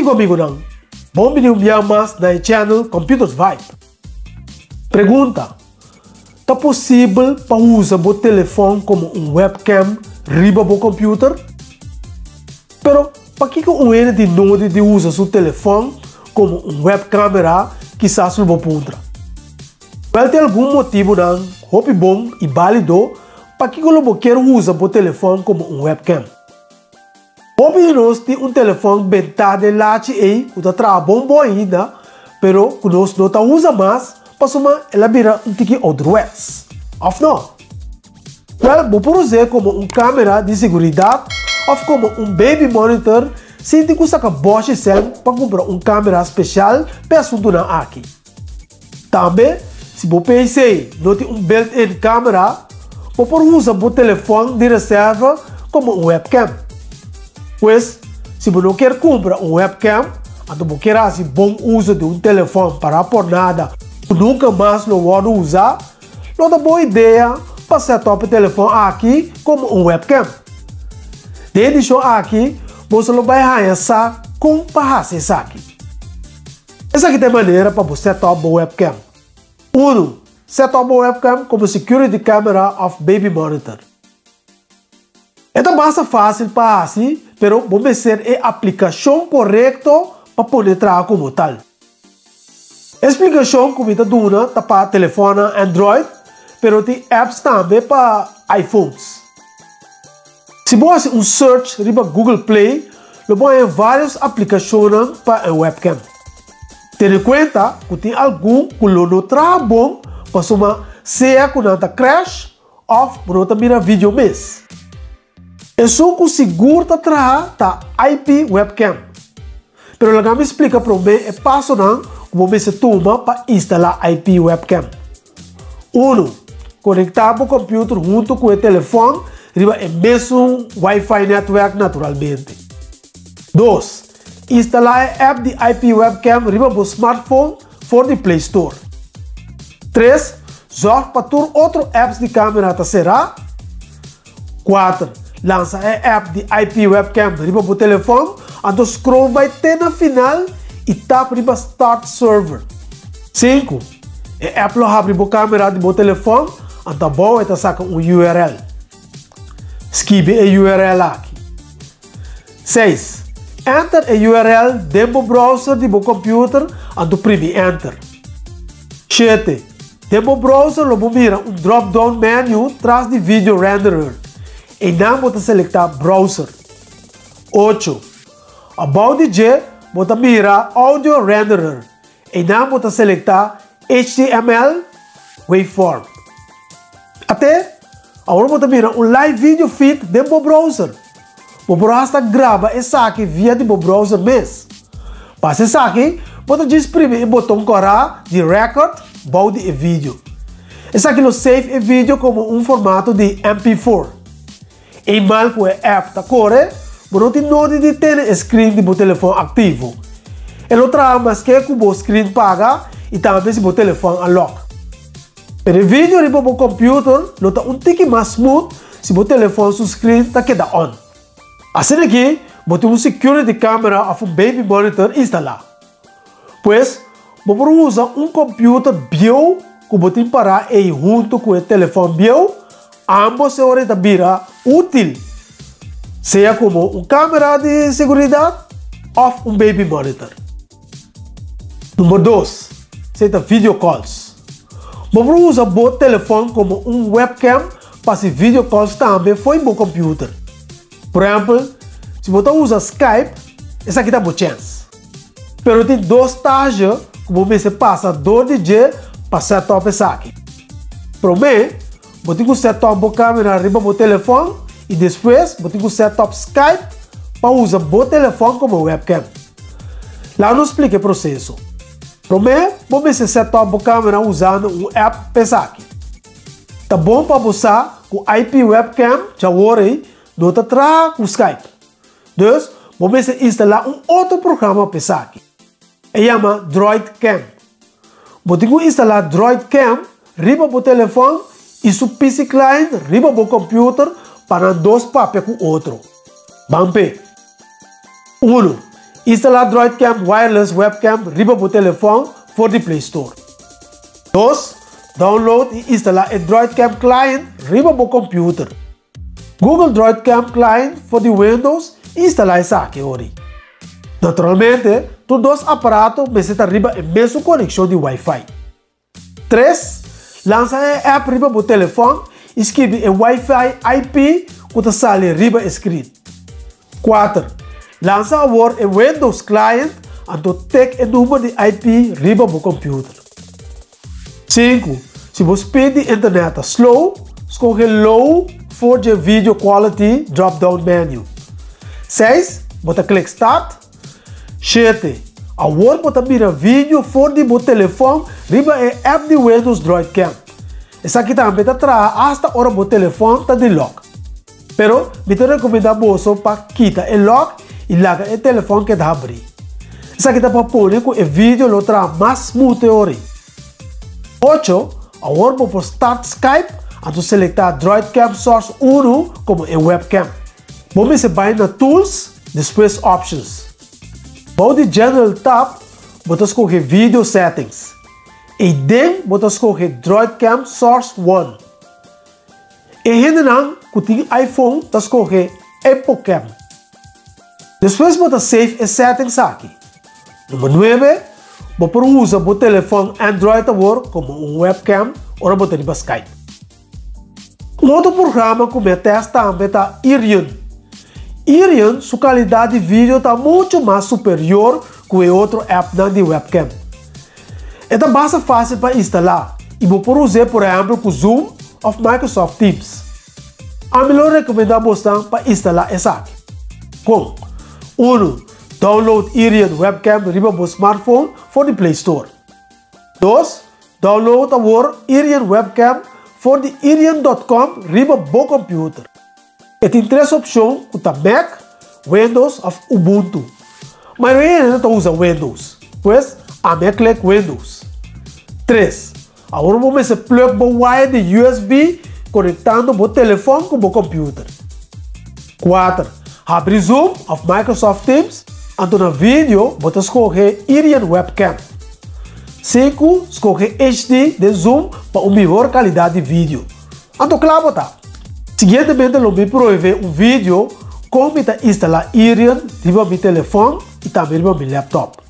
comigo não. Bom vídeo mais na channel Computers Vibe. Pergunta: é possível para usar o telefone como webcam riba do computer? Pero para que o de node de usar seu telefone como webcam quizás não pontra? Pode ter algum motivo não, hope bom e válido para que o quer usar o telefone como webcam. Hope nós tem telefone bentado de lache aí, o trabalho bom ainda, pero nós não usa mais, para somar ela vira tiki outro webs. Of não? Well, vou usar como câmera de segurança ou como baby monitor, sem ter que usar a Bosch Sem para comprar câmera especial para assunto na aqui. Também, se você PC não tem built-in câmera, você pode usar o telefone de reserva como webcam. Pois, se você não quer comprar webcam, então você quer fazer bom uso de telefone para por nada, nunca mais não vai usar, não é boa ideia para setar o telefone aqui como webcam. Desde aqui, você vai arranhar com para fazer isso aqui. Essa aqui tem maneira para você setar o webcam. 1. Setar o webcam como security camera of baby monitor. É bastante fácil para fazer, mas vamos ser a aplicação correta para poder trabalhar como tal. A explicação como está dando para telefone Android, mas tem apps também para iPhones. Se você faz search no Google Play, você vai ter várias aplicações para webcam. Tenha em conta que tem algum que não trabalha bom para somar seja quando está crash ou quando mira vídeo mesmo. É só que seguro trabalhar tá IP webcam. Pero ela me explica para mim é passo não como você toma para instalar IP webcam. 1. Conectar o computador junto com o telefone é mesmo Wi-Fi network naturalmente. 2. Instalar a app de IP webcam no smartphone for the Play Store. 3. Zorg para ter outras apps de câmera terceira. 4. Lança a app de IP webcam no telefone, então scroll vai ter na final e tap no Start Server. 5. A app abre a câmera do telefone, então bom é sacar URL. Escreve a URL aqui. 6. Enter a URL dentro do browser do computer, então prime Enter. 7. Dentro do browser, você mira drop-down menu atrás do Video Renderer. E não você selectar Browser. 8. About the você mira Audio Renderer. E não você selectar HTML Waveform. Até agora você mira live video feed dentro do browser. O browser grava essa aqui via do browser mesmo. Para essa aqui, você desprime o botão corá de record about the vídeo. Essa aqui save o vídeo como formato de MP4. E mal que a app está corre, você não tem nada de ter o screen do telefone ativo. Ele trabalha mais que o screen paga e também se o telefone unlock. Pero o vídeo no computer não está tique mais smooth se o telefone seu screen está queda on. Assim aqui, você tem security camera of baby monitor instalado. Pois, você usa computer bio que você tem para ir junto com o telefone bio. Ambos se orienta vira útil, seja como câmera de segurança ou baby monitor. Número 2, seja video calls. Você usa o telefone como webcam para se video calls também foi no computer. Por exemplo, se você usa Skype, essa aqui dá uma chance. Pero tem dois estágios que você passa do DJ para setup essa aqui. Para mim, você tem que setar a câmera arriba do telefone e depois você tem que setar Skype para usar o telefone como webcam. Lá eu não explico o processo. Primeiro, você setar a câmera usando o app Pesaki. Tá bom para você com IP webcam, já orei, não está atrás com Skype. Dus, você instalar outro programa Pesaki. Ele chama DroidCam. Você tem que instalar DroidCam arriba do telefone e seu PC client riba o computer para dois papéis com outro. Vamos ver. 1. Instalar DroidCam Wireless Webcam riba o telefone for the Play Store. 2. Download e instalar a DroidCam Client riba o computer. Google DroidCam Client for the Windows e instalar essa aqui ori. Naturalmente, todos dois aparatos necessitam riba a mesma conexão de Wi-Fi. 3. Lança a app riba o telefone e escreve a Wi-Fi IP que sale riba escrito. 4. Lança agora a Windows Client e take o número de IP riba o computer. 5. Se você pede internet slow, escolhe Low 4G Video Quality drop-down menu. 6. Bota click Start. 7. Agora bota mira vídeo for de o telefone riba a app de Windows DroidCam. Essa aqui também está atrás hasta hora o telefone está de lock. Pero, me te recomendo você para quitar o lock e larga o telefone que está abrir. Essa aqui está para pôr que o vídeo lo traz mais smooth teoria. 8. Agora vou start Skype e seletar DroidCam Source 1 como a webcam. Vamos vai na Tools, depois Options. Vou de General tab, vou escolher Video Settings. E then vou escolher DroidCam Source 1. E ainda que tem iPhone, vou escolher Apple Cam. Depois vou save as settings aqui. Número 9, vou usar o telefone Android agora como um webcam ou vou ter Skype. Um outro programa que eu testo também é Irion. Irion, sua qualidade de vídeo está muito mais superior que o outro app de webcam. É bastante fácil para instalar e vou usar, por exemplo, com o Zoom ou Microsoft Teams. A melhor recomendação para instalar essa aqui. Com 1. Download Irion Webcam riba o smartphone for the Play Store. 2. Download agora Irion Webcam for the Irion.com riba o computer. E tem 3 opções para Mac, Windows ou Ubuntu. Mas eu não usa Windows, pois a minha clique Windows. 3. Agora vamos plug o wire de USB conectando o telefone com o computer. 4. Abre Zoom ou Microsoft Teams e no vídeo vou escolher Irion Webcam. 5. Escolher HD de Zoom para uma melhor qualidade de vídeo. Então, claro, tá. Seguidamente, eu me provei um vídeo como instalar Irion no meu telefone e também no meu laptop.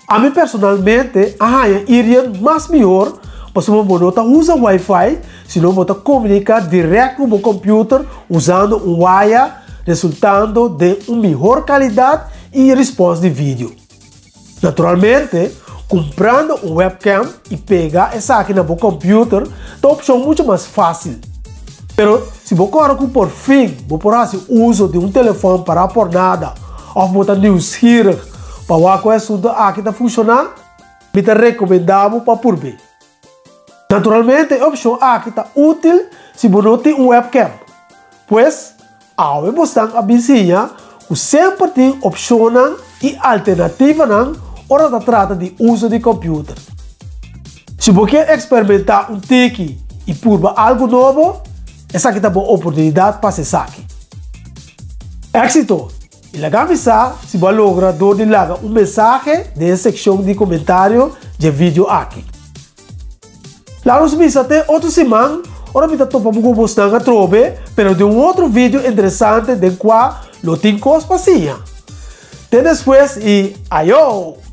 A mim personalmente, a Irion mais melhor, porque o meu usa Wi-Fi, senão você comunicar direto com o computer usando um wire, resultando de uma melhor qualidade e resposta de vídeo. Naturalmente, comprando um webcam e pegar essa aqui no computer é uma opção muito mais fácil. Mas se você quer que por fim você faça uso de um telefone para por nada, ou você neugierig para o assunto aqui está funcionando, eu te recomendamos para por bem. Naturalmente, a opção aqui está útil se você não tem um webcam, pois ao mostrar a vizinha, você sempre tem opções e alternativas hora da trata de uso de computer. Se você quer experimentar um tiki e provar algo novo, essa aqui é uma boa oportunidade para acessar aqui. Éxito! E lá avisar se você logra dar uma mensagem na secção de comentários de vídeo aqui. Lá nos vemos até outra semana. Ora, me topa muito mostrar a trobe, mas de um outro vídeo interessante, do qual não tem coisa para Até depois e aiô!